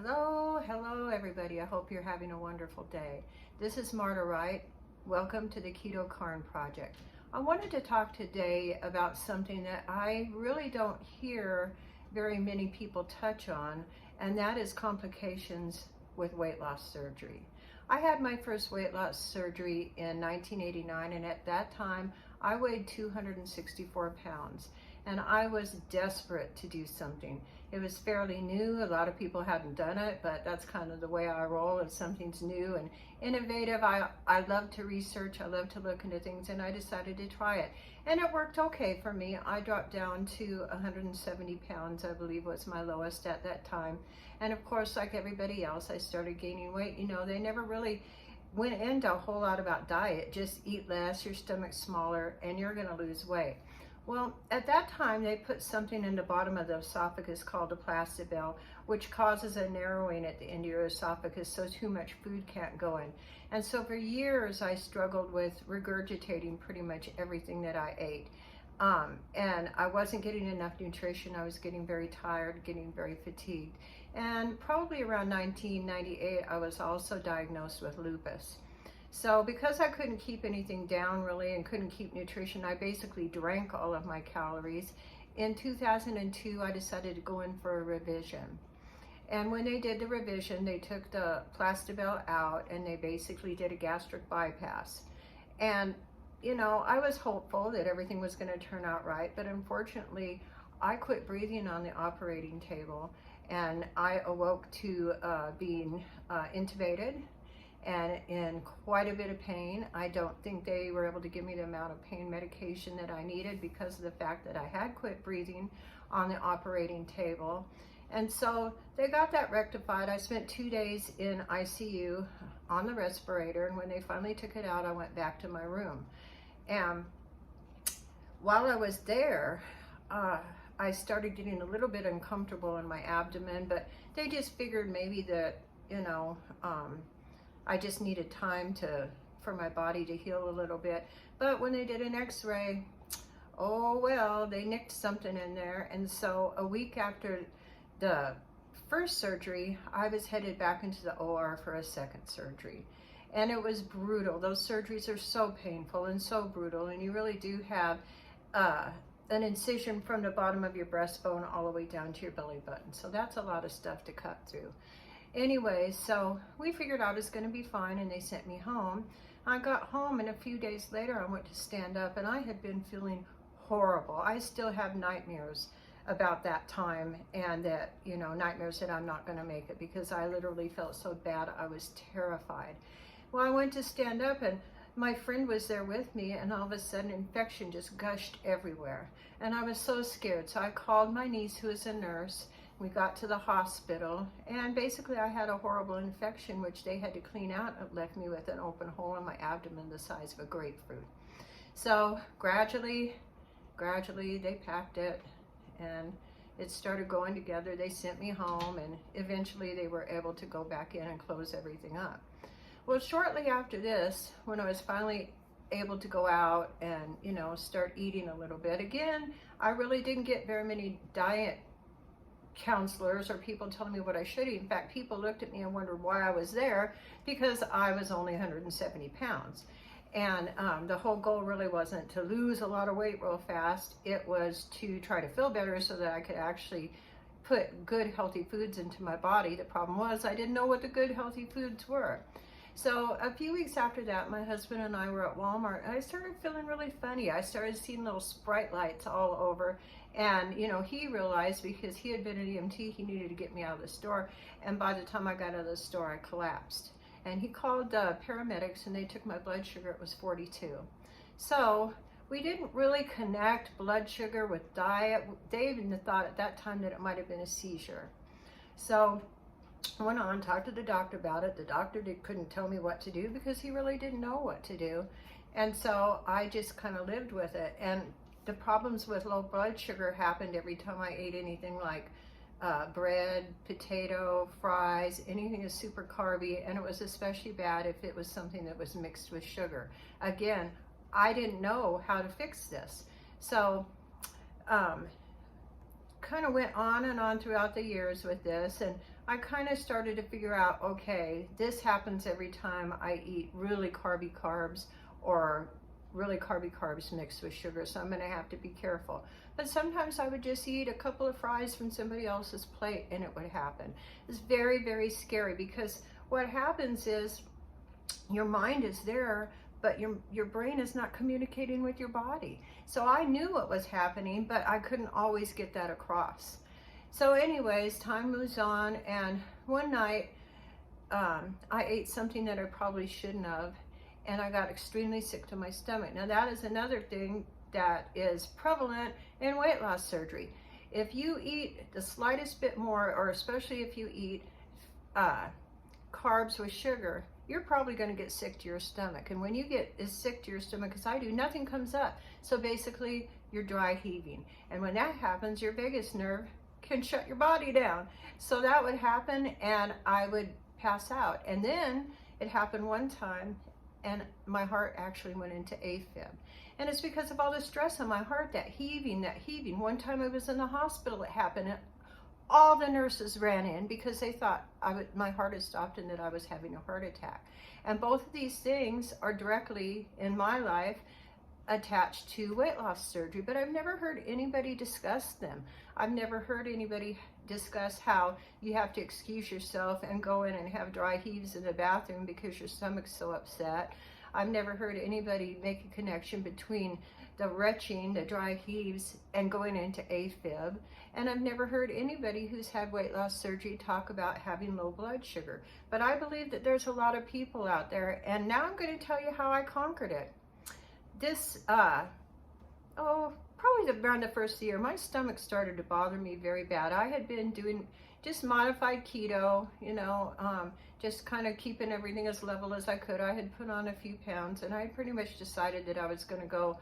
Hello everybody. I hope you're having a wonderful day. This is MartaWright. Welcome to the TheKetoCarnProject. I wanted to talk today about something that I really don't hear very many people touch on, and that is complications with weight loss surgery. I had my first weight loss surgery in 1989, and at that time I weighed 264 pounds. And I was desperate to do something. It was fairly new. A lot of people hadn't done it, but that's kind of the way I roll. If something's new and innovative, I love to research. I love to look into things, and I decided to try it. And it worked okay for me. I dropped down to 170 pounds, I believe was my lowest at that time. And of course, like everybody else, I started gaining weight. You know, they never really went into a whole lot about diet. Just eat less, your stomach's smaller, and you're gonna lose weight. Well, at that time, they put something in the bottom of the esophagus called a plastibell, which causes a narrowing at the end of your esophagus, so too much food can't go in. And so for years, I struggled with regurgitating pretty much everything that I ate. And I wasn't getting enough nutrition. I was getting very tired, getting very fatigued. And probably around 1998, I was also diagnosed with lupus. So because I couldn't keep anything down really and couldn't keep nutrition, I basically drank all of my calories. In 2002, I decided to go in for a revision. And when they did the revision, they took the plastibell out and they basically did a gastric bypass. And, you know, I was hopeful that everything was going to turn out right, but unfortunately, I quit breathing on the operating table and I awoke to being intubated and in quite a bit of pain. I don't think they were able to give me the amount of pain medication that I needed because of the fact that I had quit breathing on the operating table. And so they got that rectified. I spent 2 days in ICU on the respirator, and when they finally took it out, I went back to my room. And while I was there, I started getting a little bit uncomfortable in my abdomen, but they just figured maybe that, you know, I just needed time for my body to heal a little bit. But when they did an x-ray, oh well, they nicked something in there. And so a week after the first surgery, I was headed back into the OR for a second surgery. And it was brutal. Those surgeries are so painful and so brutal, and you really do have an incision from the bottom of your breastbone all the way down to your belly button. So that's a lot of stuff to cut through. Anyway, so we figured I was going to be fine, and they sent me home. I got home, and a few days later I went to stand up, and I had been feeling horrible. I still have nightmares about that time, and that, you know, nightmares that I'm not going to make it, because I literally felt so bad. I was terrified. Well, I went to stand up, and my friend was there with me, and all of a sudden infection just gushed everywhere, and I was so scared. So I called my niece, who is a nurse. We got to the hospital, and basically I had a horrible infection, which they had to clean out. It left me with an open hole in my abdomen the size of a grapefruit. So gradually they packed it, and it started going together. They sent me home, and eventually they were able to go back in and close everything up. Well, shortly after this, when I was finally able to go out and, you know, start eating a little bit again, I really didn't get very many diet counselors or people telling me what I should eat. In fact, people looked at me and wondered why I was there, because I was only 170 pounds. And the whole goal really wasn't to lose a lot of weight real fast. It was to try to feel better so that I could actually put good, healthy foods into my body. The problem was I didn't know what the good, healthy foods were. So a few weeks after that, my husband and I were at Walmart, and I started feeling really funny. I started seeing little Sprite lights all over. And, you know, he realized, because he had been an EMT, he needed to get me out of the store. And by the time I got out of the store, I collapsed. And he called paramedics, and they took my blood sugar. It was 42. So we didn't really connect blood sugar with diet. They even thought at that time that it might have been a seizure. So I went on, talked to the doctor about it. The doctor couldn't tell me what to do, because he really didn't know what to do. And so I just kind of lived with it. And the problems with low blood sugar happened every time I ate anything like bread, potato, fries, anything that's super carby, and it was especially bad if it was something that was mixed with sugar. Again, I didn't know how to fix this. So kind of went on and on throughout the years with this, and I kind of started to figure out, okay, this happens every time I eat really carby carbs or really carby carbs mixed with sugar, so I'm going to have to be careful. But sometimes I would just eat a couple of fries from somebody else's plate and it would happen. It's very, very scary, because what happens is your mind is there, but your brain is not communicating with your body. So I knew what was happening, but I couldn't always get that across. So anyways, time moves on, and one night I ate something that I probably shouldn't have, and I got extremely sick to my stomach. Now that is another thing that is prevalent in weight loss surgery. If you eat the slightest bit more, or especially if you eat carbs with sugar, you're probably going to get sick to your stomach. And when you get as sick to your stomach as I do, nothing comes up. So basically, you're dry heaving. And when that happens, your vagus nerve can shut your body down. So that would happen, and I would pass out. And then it happened one time, and my heart actually went into AFib. And it's because of all the stress on my heart, that heaving. One time I was in the hospital, it happened. All the nurses ran in because they thought my heart had stopped and that I was having a heart attack. And both of these things are directly, in my life, attached to weight loss surgery, but I've never heard anybody discuss them. I've never heard anybody discuss how you have to excuse yourself and go in and have dry heaves in the bathroom because your stomach's so upset. I've never heard anybody make a connection between the retching, the dry heaves, and going into AFib. And I've never heard anybody who's had weight loss surgery talk about having low blood sugar. But I believe that there's a lot of people out there, and now I'm going to tell you how I conquered it. This, probably around the first year, my stomach started to bother me very bad. I had been doing just modified keto, just kind of keeping everything as level as I could. I had put on a few pounds, and I pretty much decided that I was going to go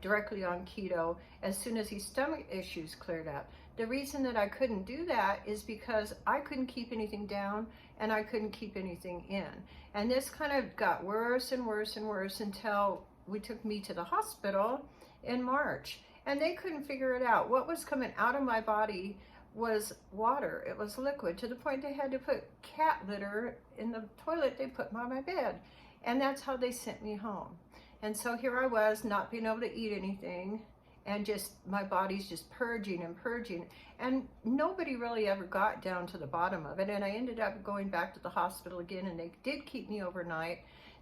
directly on keto as soon as these stomach issues cleared up. The reason that I couldn't do that is because I couldn't keep anything down and I couldn't keep anything in. And this kind of got worse and worse and worse until we took me to the hospital in March, and they couldn't figure it out. What was coming out of my body was water. It was liquid, to the point they had to put cat litter in the toilet they put by my bed. And that's how they sent me home. And so here I was, not being able to eat anything, and just my body's just purging and purging. And nobody really ever got down to the bottom of it. And I ended up going back to the hospital again, and they did keep me overnight.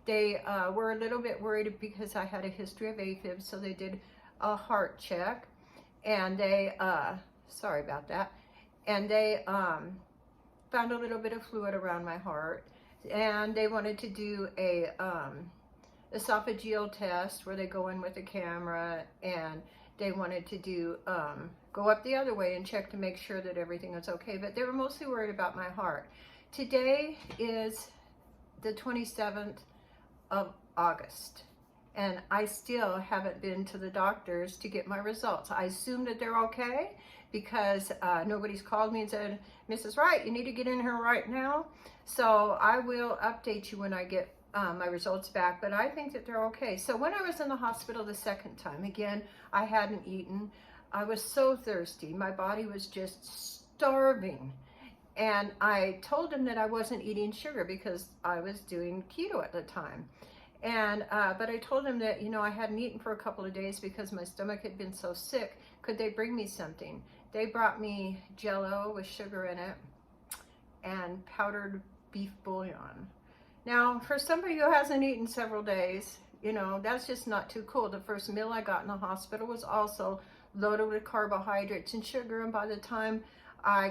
They were a little bit worried because I had a history of AFib, so they did a heart check, and they, sorry about that, and they found a little bit of fluid around my heart, and they wanted to do a esophageal test where they go in with a camera, and they wanted to do go up the other way and check to make sure that everything was okay, but they were mostly worried about my heart. Today is the 27th of August, and I still haven't been to the doctors to get my results. I assume that they're okay because nobody's called me and said, Mrs. Wright, you need to get in here right now. So I will update you when I get my results back, but I think that they're okay. So when I was in the hospital the second time, again, I hadn't eaten. I was so thirsty. My body was just starving. And I told them that I wasn't eating sugar because I was doing keto at the time. And but I told them that, I hadn't eaten for a couple of days because my stomach had been so sick. Could they bring me something? They brought me Jello with sugar in it and powdered beef bouillon. Now, for somebody who hasn't eaten several days, that's just not too cool. The first meal I got in the hospital was also loaded with carbohydrates and sugar, and by the time I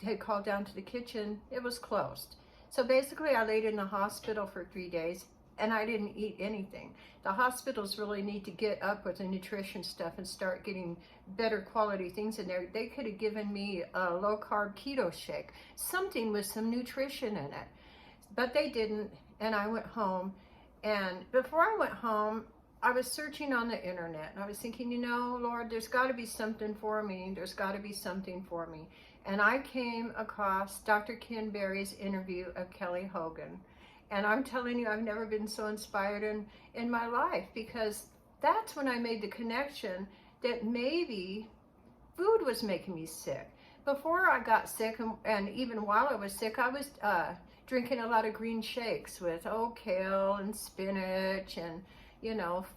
had called down to the kitchen, it was closed. So basically, I laid in the hospital for 3 days, and I didn't eat anything. The hospitals really need to get up with the nutrition stuff and start getting better quality things in there. They could have given me a low-carb keto shake, something with some nutrition in it. But they didn't, and I went home. And before I went home, I was searching on the internet, and I was thinking, Lord, there's got to be something for me. There's got to be something for me. And I came across Dr. Ken Berry's interview of Kelly Hogan. And I'm telling you, I've never been so inspired in my life, because that's when I made the connection that maybe food was making me sick. Before I got sick, and even while I was sick, I was drinking a lot of green shakes with kale and spinach and,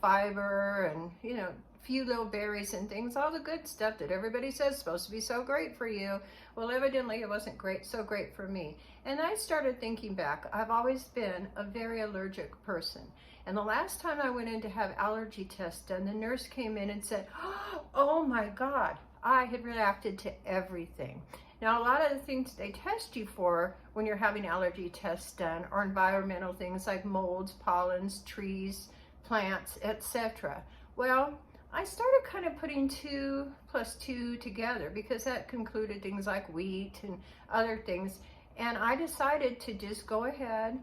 fiber and, a few little berries and things, all the good stuff that everybody says is supposed to be so great for you. Well, evidently it wasn't so great for me. And I started thinking back. I've always been a very allergic person. And the last time I went in to have allergy tests done, the nurse came in and said, oh my God, I had reacted to everything. Now, a lot of the things they test you for when you're having allergy tests done are environmental things like molds, pollens, trees, plants, etc. Well, I started kind of putting 2 + 2 together because that concluded things like wheat and other things. And I decided to just go ahead,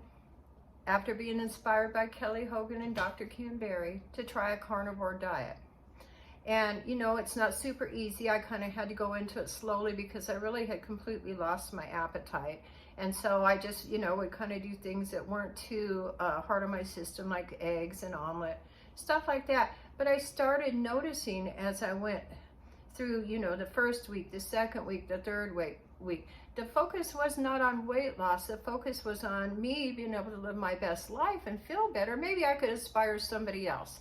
after being inspired by Kelly Hogan and Dr. Kim Berry, to try a carnivore diet. And, it's not super easy. I kind of had to go into it slowly because I really had completely lost my appetite. And so I just, would kind of do things that weren't too hard on my system, like eggs and omelet, stuff like that. But I started noticing as I went through, the first week, the second week, the third week, the focus was not on weight loss. The focus was on me being able to live my best life and feel better. Maybe I could inspire somebody else.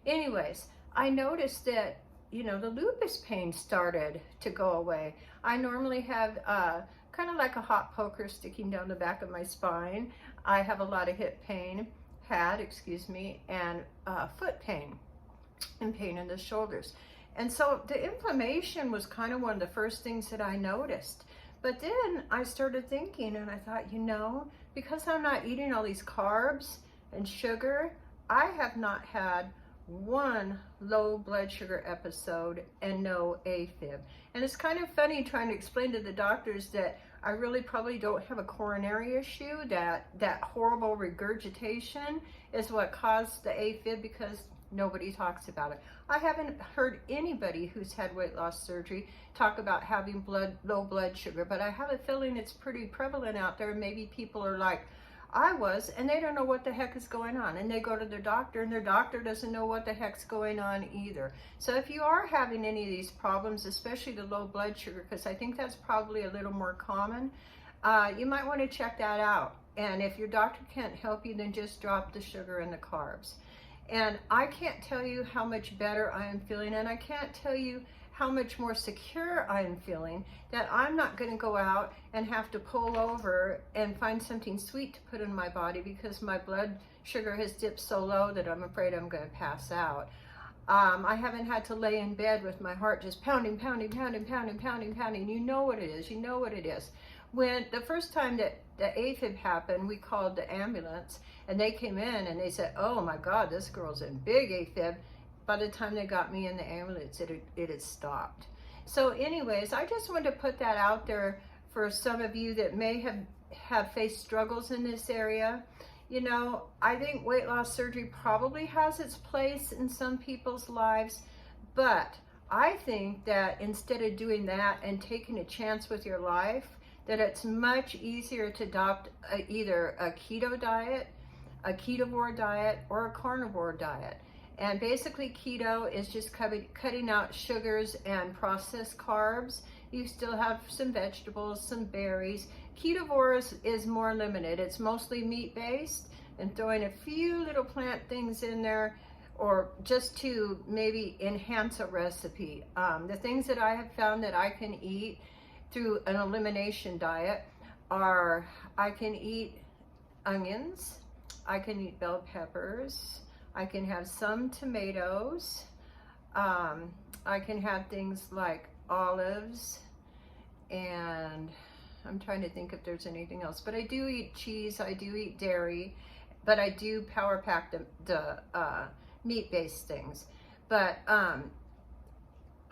Anyways, I noticed that, the lupus pain started to go away. I normally have kind of like a hot poker sticking down the back of my spine. I have a lot of hip pain, and foot pain and pain in the shoulders. And so the inflammation was kind of one of the first things that I noticed. But then I started thinking, and I thought, because I'm not eating all these carbs and sugar, I have not had one low blood sugar episode and no AFib. And it's kind of funny trying to explain to the doctors that I really probably don't have a coronary issue, that horrible regurgitation is what caused the AFib, because nobody talks about it. I haven't heard anybody who's had weight loss surgery talk about having low blood sugar, but I have a feeling it's pretty prevalent out there. Maybe people are like I was, and they don't know what the heck is going on, and they go to their doctor, and their doctor doesn't know what the heck's going on either. So if you are having any of these problems, especially the low blood sugar, because I think that's probably a little more common, you might want to check that out. And if your doctor can't help you, then just drop the sugar and the carbs. And I can't tell you how much better I am feeling, and I can't tell you how much more secure I am feeling, that I'm not going to go out and have to pull over and find something sweet to put in my body because my blood sugar has dipped so low that I'm afraid I'm going to pass out. I haven't had to lay in bed with my heart just pounding, pounding, pounding, pounding, pounding, pounding. You know what it is. You know what it is. When the first time that the AFib happened, we called the ambulance, and they came in and they said, oh my God, this girl's in big AFib. By the time they got me in the ambulance, it had stopped. So anyways, I just wanted to put that out there for some of you that may have faced struggles in this area. I think weight loss surgery probably has its place in some people's lives, but I think that instead of doing that and taking a chance with your life, that it's much easier to adopt either a keto diet, a ketovore diet, or a carnivore diet. And basically keto is just cutting out sugars and processed carbs. You still have some vegetables, some berries. Ketovore is more limited. It's mostly meat-based and throwing a few little plant things in there, or just to maybe enhance a recipe. The things that I have found that I can eat through an elimination diet are, I can eat onions, I can eat bell peppers, I can have some tomatoes, I can have things like olives, and I'm trying to think if there's anything else, but I do eat cheese, I do eat dairy, but I do power pack the meat-based things. But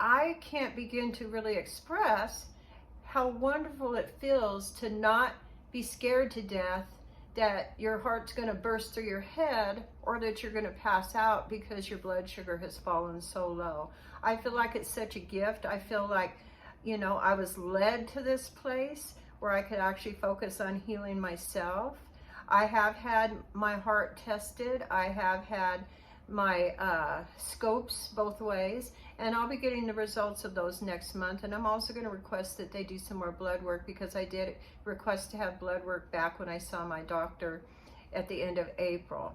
I can't begin to really express how wonderful it feels to not be scared to death that your heart's going to burst through your head, or that you're going to pass out because your blood sugar has fallen so low. I feel like it's such a gift. I feel like, I was led to this place where I could actually focus on healing myself. I have had my heart tested. I have had scopes both ways, and I'll be getting the results of those next month. And I'm also going to request that they do some more blood work, because I did request to have blood work back when I saw my doctor at the end of April.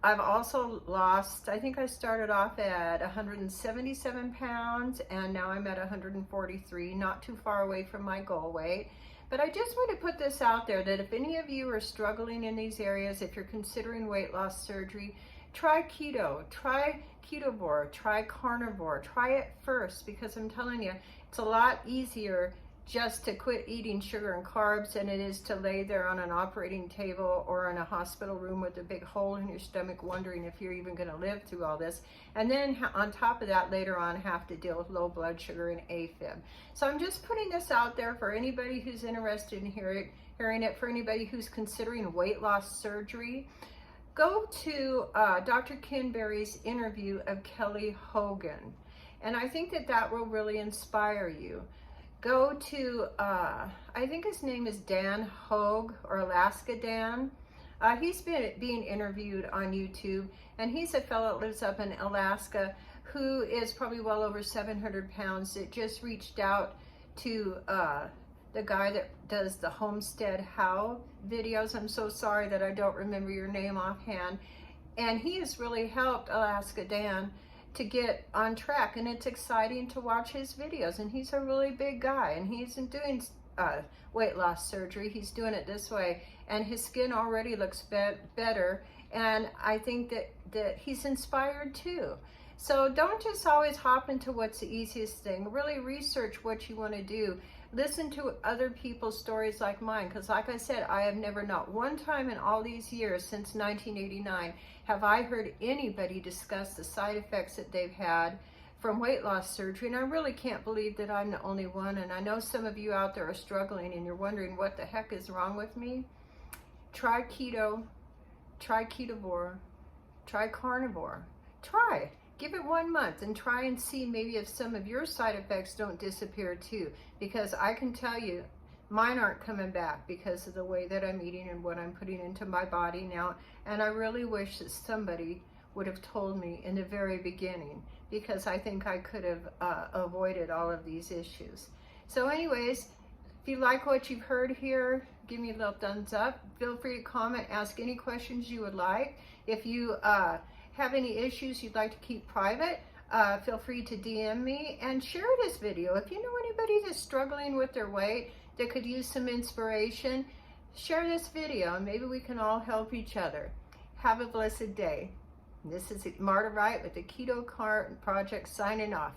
I've also lost, I think I started off at 177 pounds, and now I'm at 143, not too far away from my goal weight. But I just want to put this out there, that if any of you are struggling in these areas, if you're considering weight loss surgery, try keto, try Ketovore, try Carnivore, try it first, because I'm telling you, it's a lot easier just to quit eating sugar and carbs than it is to lay there on an operating table or in a hospital room with a big hole in your stomach wondering if you're even going to live through all this. And then on top of that, later on, have to deal with low blood sugar and AFib. So I'm just putting this out there for anybody who's interested in hearing it, for anybody who's considering weight loss surgery. Go to Dr. Ken Berry's interview of Kelly Hogan, and I think that will really inspire you. Go to, I think his name is Dan Hogue, or Alaska Dan. He's been being interviewed on YouTube, and he's a fellow that lives up in Alaska who is probably well over 700 pounds that just reached out to the guy that does the Homestead How videos. I'm so sorry that I don't remember your name offhand. And he has really helped Alaska Dan to get on track, and it's exciting to watch his videos. And he's a really big guy, and he isn't doing weight loss surgery. He's doing it this way, and his skin already looks better, and I think that he's inspired too. So don't just always hop into what's the easiest thing. Really research what you want to do. Listen to other people's stories like mine, because like I said, I have never, not one time in all these years since 1989, have I heard anybody discuss the side effects that they've had from weight loss surgery. And I really can't believe that I'm the only one. And I know some of you out there are struggling and you're wondering what the heck is wrong with me. Try keto, try Ketovore, try Carnivore. Try. Give it 1 month and try and see maybe if some of your side effects don't disappear too. Because I can tell you, mine aren't coming back because of the way that I'm eating and what I'm putting into my body now. And I really wish that somebody would have told me in the very beginning, because I think I could have avoided all of these issues. So anyways, if you like what you've heard here, give me a little thumbs up. Feel free to comment, ask any questions you would like. If you have any issues you'd like to keep private, feel free to DM me and share this video. If you know anybody that's struggling with their weight that could use some inspiration, share this video and maybe we can all help each other. Have a blessed day. This is MartaWright with the Keto Carn Project signing off.